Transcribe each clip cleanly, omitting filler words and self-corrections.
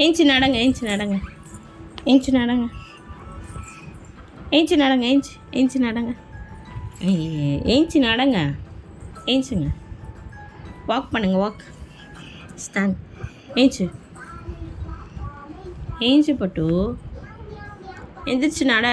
ஏஞ்சி நடங்க, ஏஞ்சி நடங்க, ஏஞ்சி நடங்க, ஏஞ்சி நடங்க, ஏஞ்சி நடங்க, ஏஞ்சி நடங்க, ஏஞ்சுங்க. வாக் பண்ணுங்க, வாக். ஸ்டாண்ட். ஏஞ்சி பட்டு எந்திரிச்சு நட.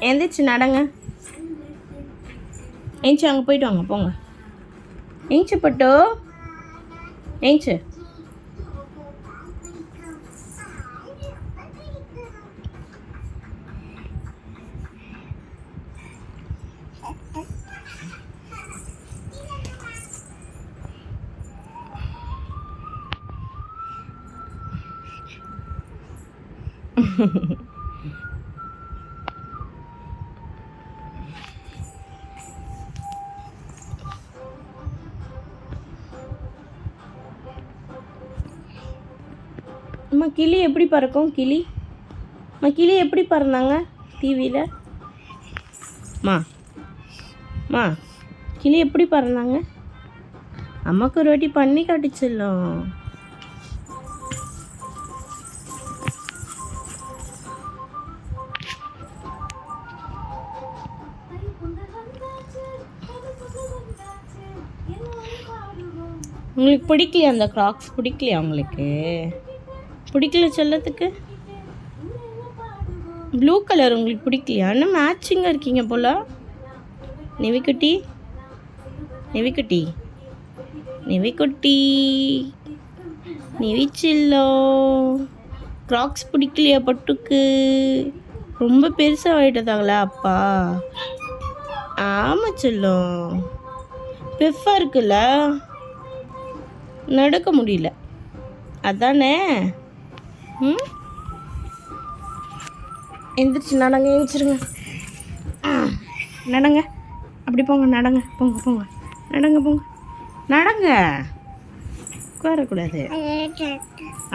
எந்திரிச்சு நடங்க. ஏஞ்சி அங்கே போயிட்டு வாங்க, போங்க. ஏஞ்சி பட்டு, ஏஞ்சி. அம்மா கிளி எப்படி பறக்கும்? கிளி கிளி எப்படி பறந்தாங்க டிவியில்? மா கிளி எப்படி பறந்தாங்க? அம்மாவுக்கு ஒரு வாட்டி பண்ணி காட்டுச்சிடலாம். உங்களுக்கு பிடிக்கலையா அந்த க்ராக்ஸ்? பிடிக்கலையா உங்களுக்கு? பிடிக்கல சொல்லத்துக்கு? ப்ளூ கலர் உங்களுக்கு பிடிக்கலையா? இன்னும் மேட்சிங்காக இருக்கீங்க போல். நிவிக்குட்டி, நிவிக்குட்டி, நிவிக்குட்டி, நிவிச்சில்லோ, க்ராக்ஸ் பிடிக்கலையா பட்டுக்கு? ரொம்ப பெருசாக ஆகிட்டதாங்களா அப்பா? ஆமாம் சொல்லும், பெஃபாக இருக்குல்ல, நடக்க முடியல அதானே? எந்திரிச்சு நடங்க, எழுந்திரிச்சிருங்க, நடங்க, அப்படி போங்க, நடங்க, போங்க போங்க, நடங்க, போங்க, நடங்க, உட்காரக்கூடாது.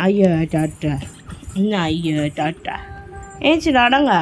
ஐயோ டாட்டா, இன்னும் ஐயோ டாட்டா, ஏஞ்சி நடங்க.